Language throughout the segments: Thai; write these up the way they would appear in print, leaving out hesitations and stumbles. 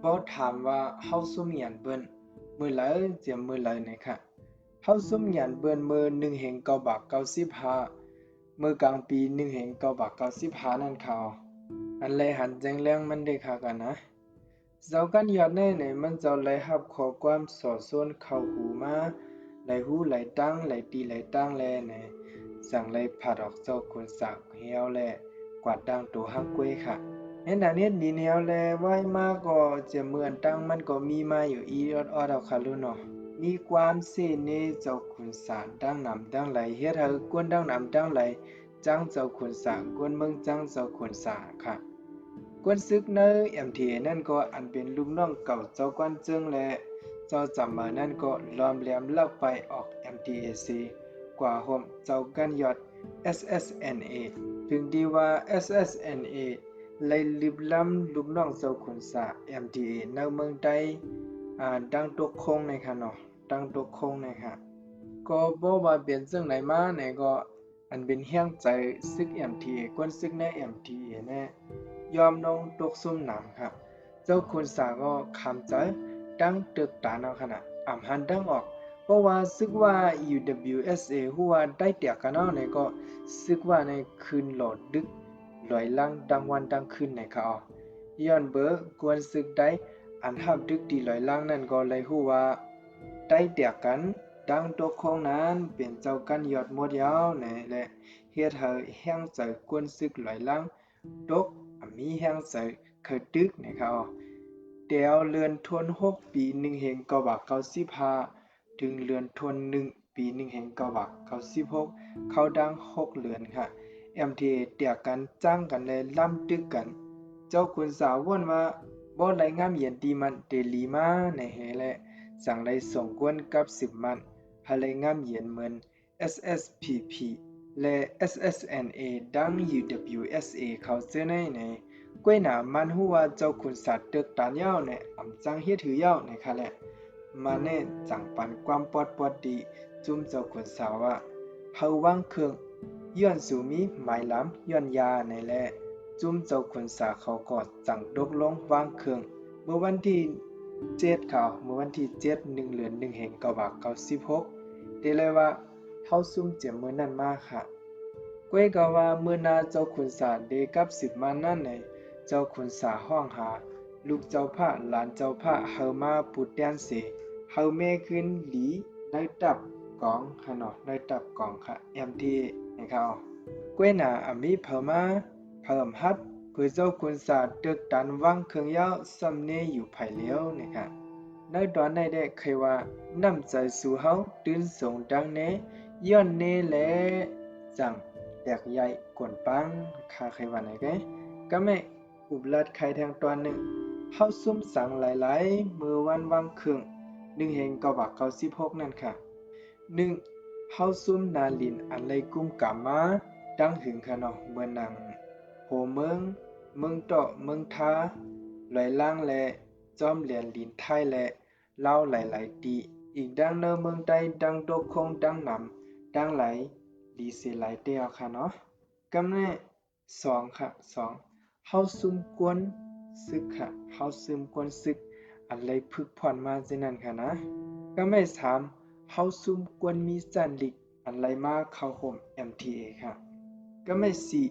บ่ถามว่าเฮาซุ่มหยันเบิ่นมื้อไหลเจียมมื้อไหลนี่ค่ะเฮาซุ่มหยันเบิ่นมื้อ1/995มื้อกลางปี1/995นั่นค่ะอันเลยหันแจ้งแรงมันได้ค่ะกันนะเจ้ากันยอดแน่ไหนมันเจ้าไหลรับข้อความสอส่วนเข้าหูมาไหลหูไหลตั้งไหลตีไหลตั้งแลไหนสั่งไหลผัดออกเจ้าคนสากเหี่ยวแลกวาดดังตัวหังกล้วยค่ะ เห็นอันนี้ดีแนวแลไว้มาก็จะเหมือนตั้งมันก็มีมาอยู่อีออดออดเอาค่ะลูกเนาะมีความเสน่ห์เจ้าขุนสารดังนำดังไหลเฮ็ดให้กวนดังนำดังไหลจังเจ้าขุนสารกวนเมืองจังเจ้าขุนสารค่ะกวนซึกใน MTA นั่นก็อันเป็นลูกน้องเก่าเจ้ากวนเจิงและเจ้าจำมานั่นก็ล้อมแหลมเล่าไปออก MTAC กว่าห่มเจ้ากันยอด SSNA ถึงดีว่า SSNA เลยลิบล้ำลูกน้องเจ้าขุนสา MTA ในเมืองใดดังตกคงในค่ะเนาะดังตกคงในค่ะก็บ่ว่าเป็นจังไหนมาไหนก็อันเป็นแห้งใจซึก MTA กวนซึกใน MTA แน่ยอมลงตกซุ่มหนำครับเจ้าขุนสาก็คำใจดังตึกตาเอาขนาดหันดังออกเพราะว่าซึกว่า UWSA หัวได้เตียกันเอาไหนก็ซึกว่าในคืนโหลดดึกลอยล่างดังวันดังคืนในเขาย้อนเบอกวนซึกได้อันหับดึกดีลอยล่างนั่นก็เลยฮู้ว่าได้เตียกันดังตกของนั้นเป็นเจ้ากันยอดหมดยาวในและเฮ็ดให้แห้งใจกวนซึกลอยล่างตกมีแห้งใจเคยดึกในเขาเตียวเลือนทวน6ปี1995ถึงเลือนทวน1ปี1996เขาดัง6เลือนค่ะ MTA เตียกันจ้างกันเลยล่ำตึกกันเจ้าคุณสาวว่นว่าบ่ไหลงามเย็นดีมันเดลีมาในเฮและสั่งไหลส่งกวนกับ10มันหาไหลงามเย็นเหมือน SSPP และ SSNA ดัง UWSA เขาเจอในกวยหนามันหัวเจ้าคุณสัตว์ตึกตานยาวในจังเฮ็ดถือยาวในค่ะแหละมาแน่จังปันความปอดดีจุ่มเจ้าคุณสาวว่าเฮาวังเครื่องย้อนสู่มีหมายล้ำย้อนยาในแลจุ่มเจ้าขุนสาเขาก็จังดกลงวางเครื่องเมื่อวันที่7เขาเมื่อวันที่7 1เดือน1แห่ง996ได้เลยว่าเฮาซุ่มเจียมมื้อนั้นมาค่ะก้วยก็ว่ามื้อนาเจ้าขุนสาเดกับ10มานั่นในเจ้าขุนสาห้องหาลูกเจ้าพระหลานเจ้าพระเฮามาปุดแดนเสเฮาแม่ขึ้นหลีได้ตับกองค่ะเนาะได้ตับกองค่ะ MT ให้เขาก้วยหนามีเผมาเพิ่มฮัดเพื่อเจ้าคุณสาตึกตันวังเครื่องยาวสำเนอยู่ภายเลี้ยวนะคะในตอนในได้เคยว่าน้ำใจสู่เฮาตื่นส่งดังเนย้อนเนแลจังแตกใหญ่กวนปังคาเคยว่าไหนแกก็ไม่อุบลัดใครทางตอนหนึ่งเฮาซุ่มสังหลายๆมือวันวังเครื่อง1/996นั่นค่ะ1เฮาซุ่มนาลินอันไลกุมกามาดังหึงค่ะเนาะเมื่อนังโหเมืองเตาะเมืองทาลอยล่างและจอมเหรียญลินไทยและเล่าหลายๆตีอีกดังเนอเมืองใดดังโดกคงดังนำดังไหลดีเสหลายเตียวค่ะเนาะกำแน่2ค่ะ2เฮาซุ่มกวนซึกค่ะเฮาซุ่มกวนซึกอันไลพึกผ่อนมาจังนั้นค่ะนะก็ไม่3เฮาซุ่มกวนมีจันลิกอันไหลมาเข้าห่ม MTA ค่ะก็ไม่สี่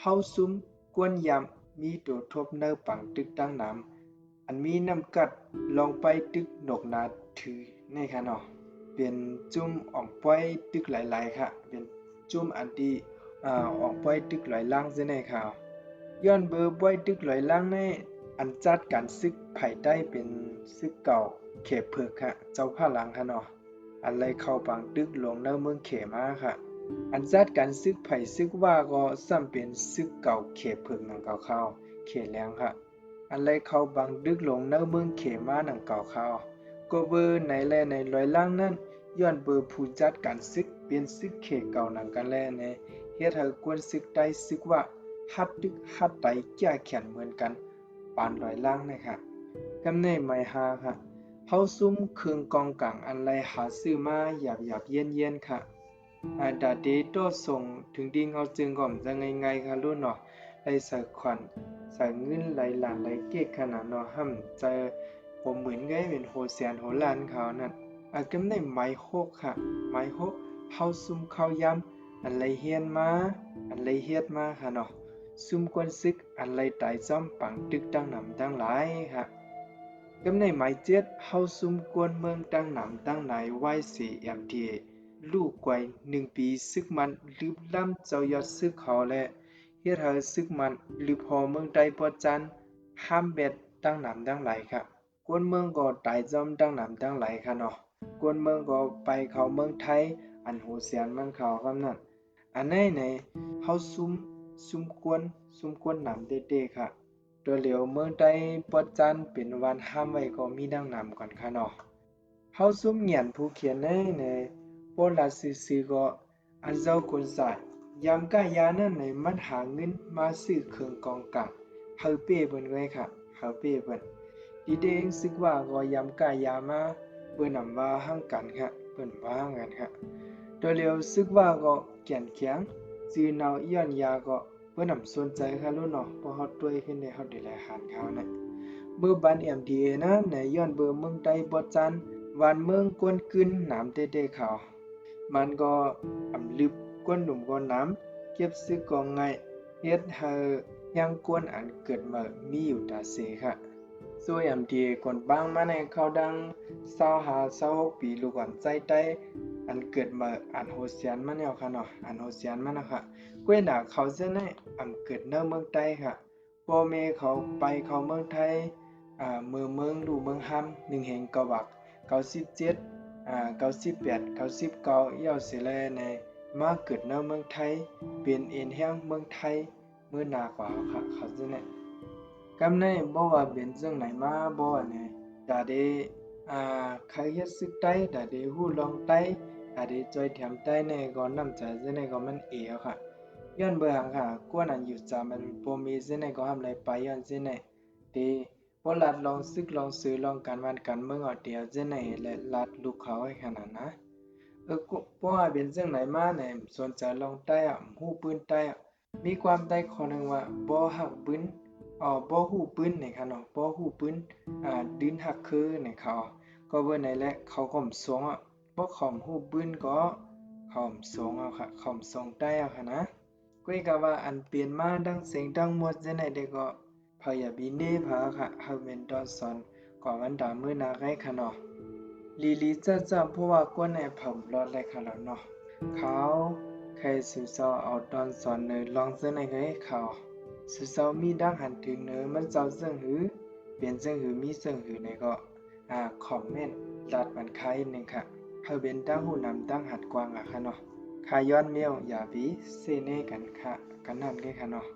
เฮาซุ่มกวนยำมีตัวทบเนอปังตึกตั้งน้ำอันมีน้ำกัดลองไปตึกนกนาถือในค่ะเนาะเป็นจุ่มอ่องป้อยตึกหลายๆค่ะเป็นจุ่มอันที่อ่องป้อยตึกหลายล่างเสในค่ะย้อนเบอร์ป้อยตึกหลายล่างในอันจัดการซึกไผ่ได้เป็นซึกเก่าเขตเผือกค่ะเจ้าผ้าหลังค่ะเนาะ อันไลเข้าปังตึกลงในเมืองเขมาค่ะอันจัดการซึกไผ่ซึกว่าก็ซ้ำเป็นซึกเก่าเขเพิ่งหนังเก่าเข้าเขแรงค่ะอันไลเข้าบังดึกลงในเมืองเขมาหนังเก่าเข้าก็เบอร์ในแลในลอยล่างนั้นย้อนเบอร์ผู้จัดการซึกเป็นซึกเขเก่าหนังกันแลในเฮ็ดให้กวนซึกได้ซึกว่าฮัดดึกฮัดไตแก้แขนเหมือนกันปานลอยล่างนะคะกำเนิดหมายหาค่ะ เฮาซุ่มเครื่องกองกลางอันไรหาซื้อมาหยาบๆเย็นๆค่ะดาเดโตส่งถึงดีเงาจึงก่อมจะไงๆค่ะรุ่นเนาะ ไล่ใส่ขวัญใส่เงินไหลหลานไหลเก๊กขนาดเนาะห้ำใจผมเหมือนไงเป็นโหแสนโหล้านเขานั่นกำได้ไม้โฮกค่ะไม้โฮกเฮาซุ่มเข้ายำอันไรเฮียนมาอันไรเฮ็ดมาค่ะเนาะซุ่มกวนซึกอันไรตายจอมปังตึกตั้งหนำตั้งหลายค่ะกำในไม้เจ็ดเฮาซุ่มกวนเมืองตั้งหนำตั้งไหนไหว้สีเอ็มทีลูกไกว1 ปีซึกมันลืบล้ำเจ้ายอดซึกเขาและเฮ็ดให้ซึกมันลืบพอเมืองใดปอจันห้ามเบ็ดตั้งหนำตั้งหลายค่ะกวนเมืองก็ตายจอมตั้งหนำตั้งหลายค่ะเนาะกวนเมืองก็ไปเขาเมืองไทยอันโหเสียนมันเขาคำนั้นอันไหนไหนเฮาซุ่มกวนหนำเด็ๆค่ะตัวเหลียวเมืองใดปอจันเป็นวันห้ามไว้ก็มีดังหนำก่อนค่ะเนาะเฮาซุ่มเหยียนผู้เขียนในปอลาซื่อๆก็อันเจ้าคนสายยามกะยานั่นไหนมันหาเงินมาซื้อเครื่องกองกลางเฮาเป้เบิ่นไว้ค่ะเฮาเป้เบิ่นดีเด้งซึกว่าก็ยามกะยามาเบิ่นนำว่าหั่งกันค่ะเบิ่นว่าหั่งกันค่ะตัวเหลียวซึกว่าก็แก่นแข็งจือเนาย้อนยาก็เพิ่นนำสนใจค่ะลูกเนาะเพราะเฮาต้วยขึ้นได้เฮาได้แลหารเขานะเบอร์บัน MDA นะในย้อนเบอร์เมืองใดบ่จันวันเมืองกวนกึนหนามเต้ๆเขามันก็ลึบกวนหนุ่มกวนน้ำเก็บซึกก็ง่ายเฮ็ดให้ยังกวนอันเกิดมามีอยู่ตาเสค่ะส่วน MDA คนบางมาในเขาดัง25 26 ปีลูกอ่อนใจใต้อันเกิดมาอันโหเสียนมาแนวค่ะเนาะอันโหเสียนมานะคะกวยหนาเขาเส้นในเกิดเนเมืองใต้ค่ะพ่อแม่เขาไปเขาเมืองไทยเมืองดูเมืองห้ำ1แห่งกวัก9798 99ย่อสิแลในมาเกิดในเมืองไทยเป็นเอ็นแห่งเมืองไทยเมื่อนากว่าค่ะเขาจะเนี่ยกำในบ่ว่าเป็นจังไหนมาบ่เนี่ยดาเดใครเฮ็ดซึกใต้ดาเดฮู้ลองใต้ดาเดจอยแถมใต้ในก็นำใจจะในก็มันค่ะย้อนเบิ่งค่ะกวนอันอยู่จามันบ่มีซิในก็ทำไรไปย้อนซิในเดบ่ลัดลองซึกลองซื้อลองการวันการเมืองเอาเดียวซิในและลัดลูกเขาให้ขนาดนะก็บ่ว่าเป็นจังไหนมาเนี่ยสนใจลองใต้ฮู้ปืนใต้มีความใต้ข้อหนึงว่าบ่ฮักปืนบ่ฮู้ปืนนี่ค่ะเนาะบ่ฮู้ปืนดินฮักคือนี่เขาก็เบิ่นได้แหละเขาก็สวงบ่ขอมฮู้ปืนก็เขาสวงเอาค่ะเขาสวงใต้เอาค่ะนะก้อยก็ว่าอันเปลี่ยนมาดังเสียงดังหมดจังได๋เด้ก็พยาบินเด้พาค่ะเฮาเป็นตอนสอนก่อนวันดามื้อนาไกค่ะเนาะลีจ้าเพราะว่ากวนในผมรอดเลยค่ะแล้วเนาะเขาใครสื่อสารเอาตอนสอนเนยลองจังได๋ก็ให้เขาสื่อสารมีดังหันถึงเนอมันเจ้าซึ่งหือเปลี่ยนซึ่งหือมีซึ่งหือในก็คอมเมนต์ลัดมันคายนึงค่ะเฮาเป็นตั้งหูนำตั้งหัดกว้างค่ะเนาะคาย้อนเมียวอย่าบีเซเนกันค่ะกันนั่นเลยค่ะเนาะ